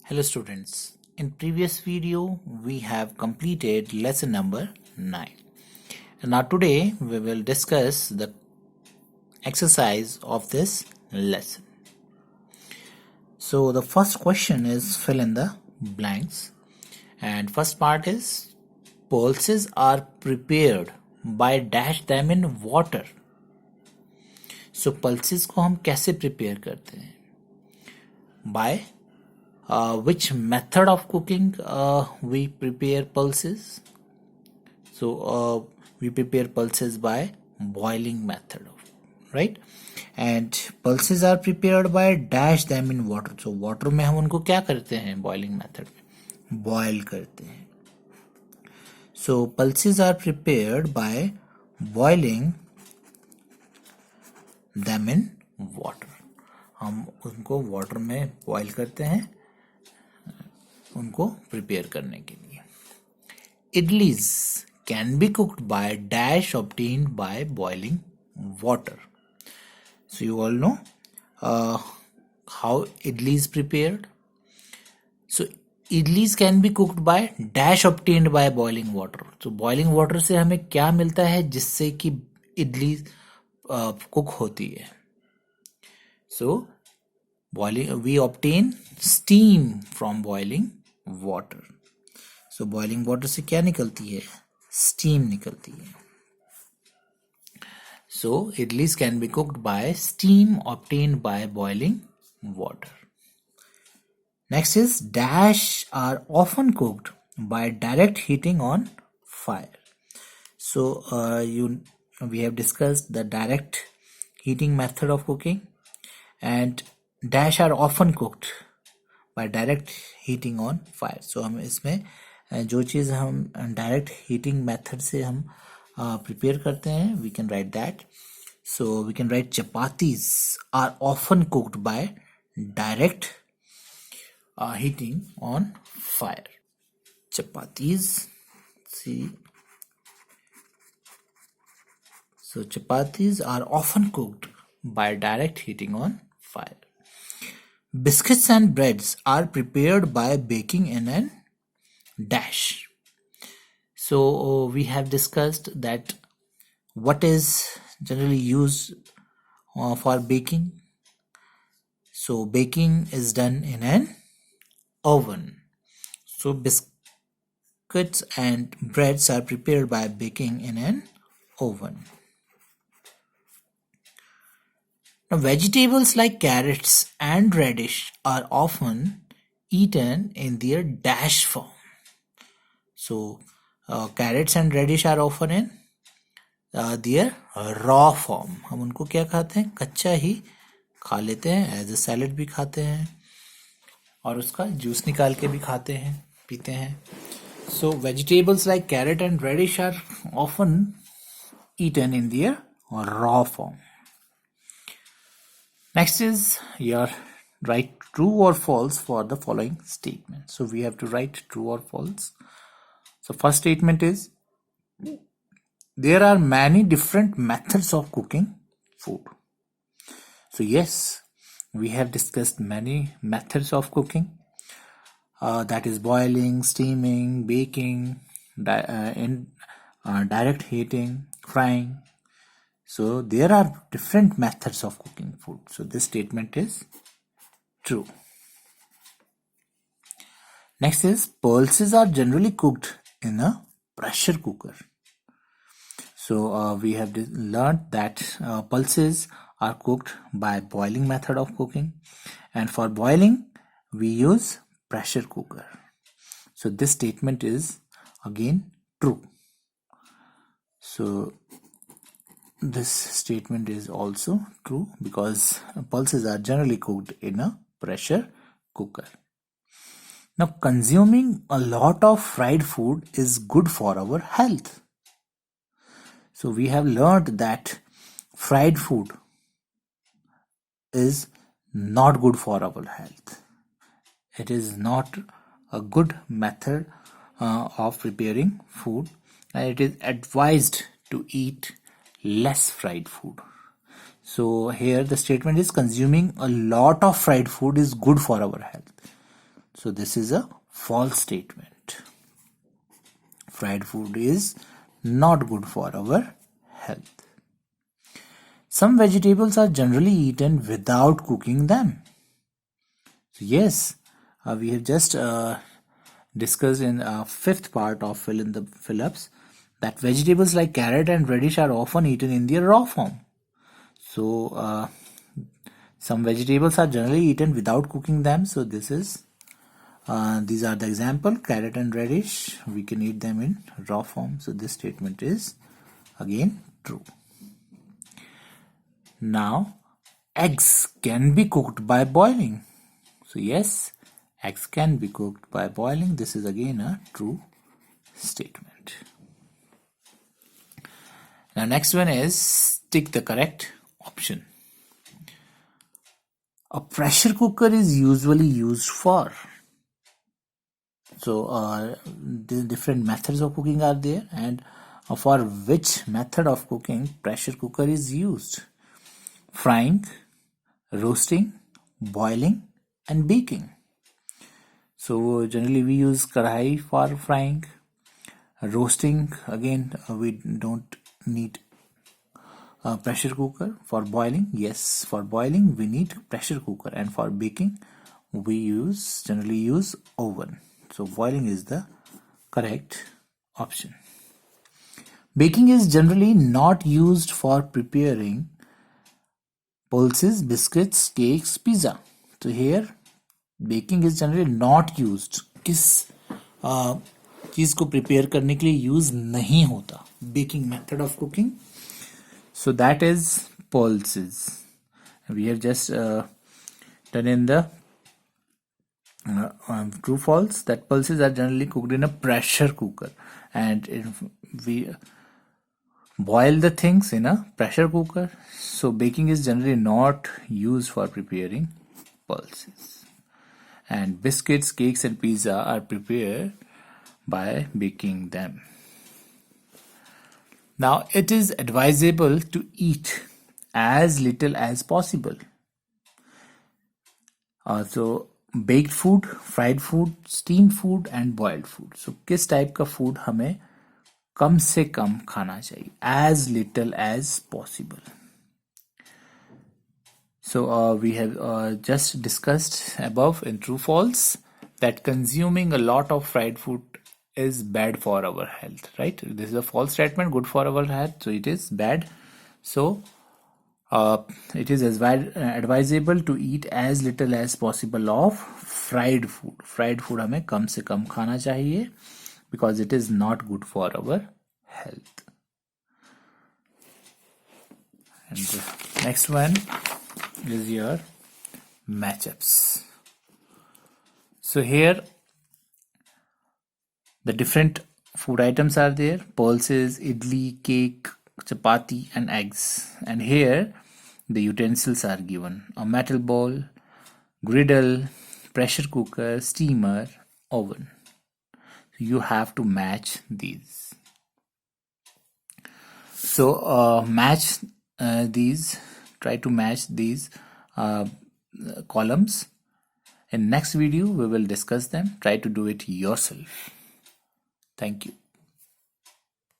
Hello students, in previous video we have completed lesson number 9. And now today we will discuss the exercise of this lesson. So the first question is fill in the blanks, and first part is pulses are prepared by dash them in water. So pulses को हम कैसे prepare करते हैं? By which method of cooking we prepare pulses? So we prepare pulses by boiling method, right? And pulses are prepared by dash them in water. So water में हम उनको क्या करते हैं? Boiling method में boil करते हैं. So pulses are prepared by boiling them in water. हम उनको water में boil करते हैं उनको प्रिपेयर करने के लिए. Idlis can be cooked by dash obtained by boiling water. So you all know how idli is prepared. So idlis can be cooked by dash obtained by boiling water. So boiling water से हमें क्या मिलता है जिससे कि idli cook होती है? So boiling, we obtain steam from boiling water. So boiling water से क्या निकलती है? Steam निकलती है. So idlis can be cooked by steam obtained by boiling water. Next is dash are often cooked by direct heating on fire. So we have discussed the direct heating method of cooking, and dash are often cooked by direct heating on fire. So हम इसमें जो चीज़ हम direct heating method से हम prepare करते हैं, we can write that. So we can write chapatis are often cooked by direct heating on fire. Chapatis, see. So chapatis are often cooked by direct heating on fire. Biscuits and breads are prepared by baking in a dash. So we have discussed that what is generally used for baking. So baking is done in an oven. So biscuits and breads are prepared by baking in an oven. Now, vegetables like carrots and radish are often eaten in their dash form. So, carrots and radish are often in their raw form. हम उनको क्या खाते हैं? कच्चा ही खा लेते हैं, as a salad भी खाते हैं और उसका जूस निकाल के भी खाते हैं, पीते हैं. So, vegetables like carrot and radish are often eaten in their raw form. Next is your write true or false for the following statement. So we have to write true or false. So first statement is there are many different methods of cooking food. So yes, we have discussed many methods of cooking. That is boiling, steaming, baking, direct heating, frying. So there are different methods of cooking food. So this statement is true. Next is pulses are generally cooked in a pressure cooker. So we have learned that pulses are cooked by boiling method of cooking, and for boiling we use pressure cooker. So this statement is again true. So this statement is also true because pulses are generally cooked in a pressure cooker. Now, consuming a lot of fried food is good for our health. So we have learned that fried food is not good for our health. It is not a good method of preparing food, and it is advised to eat less fried food. So here the statement is consuming a lot of fried food is good for our health. So this is a false statement. Fried food is not good for our health. Some vegetables are generally eaten without cooking them. So yes, we have just discussed in fifth part of fill in the fill-ups that vegetables like carrot and radish are often eaten in their raw form. So some vegetables are generally eaten without cooking them. So this is these are the example: carrot and radish, we can eat them in raw form. So this statement is again true. Now eggs can be cooked by boiling. So yes, eggs can be cooked by boiling. This is again a true statement. Now next one is tick the correct option. A pressure cooker is usually used for. So the different methods of cooking are there, and for which method of cooking pressure cooker is used? Frying, roasting, boiling, and baking. So generally we use kadhai for frying. Roasting, again we don't need a pressure cooker. For boiling, yes, for boiling we need pressure cooker, and for baking we generally use oven. So boiling is the correct option. Baking is generally not used for preparing pulses, biscuits, cakes, pizza. So here baking is generally not used. किस चीज को prepare करने के लिए use नहीं होता baking method of cooking? So that is pulses. We have just done in the true false that pulses are generally cooked in a pressure cooker, and we boil the things in a pressure cooker. So baking is generally not used for preparing pulses, and biscuits, cakes, and pizza are prepared by baking them. Now it is advisable to eat as little as possible. So baked food, fried food, steamed food and boiled food. So किस type का food हमें कम से कम खाना चाहिए? As little as possible. So we have just discussed above in true false that consuming a lot of fried food is bad for our health, right? This is a false statement, good for our health, so it is bad. So it is advisable to eat as little as possible of fried food. Fried food हमें कम से कम खाना चाहिए because it is not good for our health. And the next one is your matchups. So here the different food items are there: pulses, idli, cake, chapati and eggs. And here the utensils are given: a metal bowl, griddle, pressure cooker, steamer, oven. You have to match these. So match these, try to match these columns. In next video we will discuss them. Try to do it yourself. Thank you.